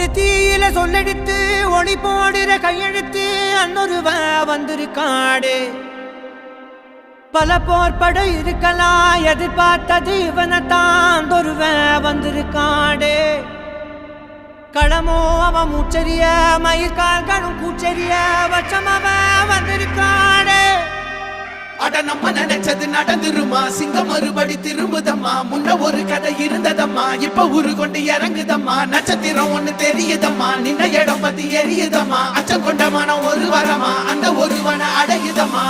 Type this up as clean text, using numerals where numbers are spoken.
ஒரு தீயில சொல்லெடுத்து ஒளி போடுற கையெழுத்து அன்னொருவ வந்திருக்காடே பல போர்பட இருக்கலாம் எதிர்பார்த்தது இவனைத்தான் ஒருவ வந்திருக்காடே களமோ அவன் மூச்சரிய மயிர்கால்களும் கூச்சரிய வச்சம் அவன் வந்திருக்காடே அட நம்ம நினைச்சது நடந்துருமா சிங்கம் மறுபடி திரும்புதம்மா முன்ன ஒரு கதை இருந்ததம்மா இப்ப உரு கொண்டு இறங்குதம்மா நட்சத்திரம் ஒண்ணு தெரியுதம்மா நின்ன இடம் பத்தி எரியுதம்மா அச்சம் கொண்ட மனம் ஒரு வரமா அந்த ஒருவனை அடையுதம்மா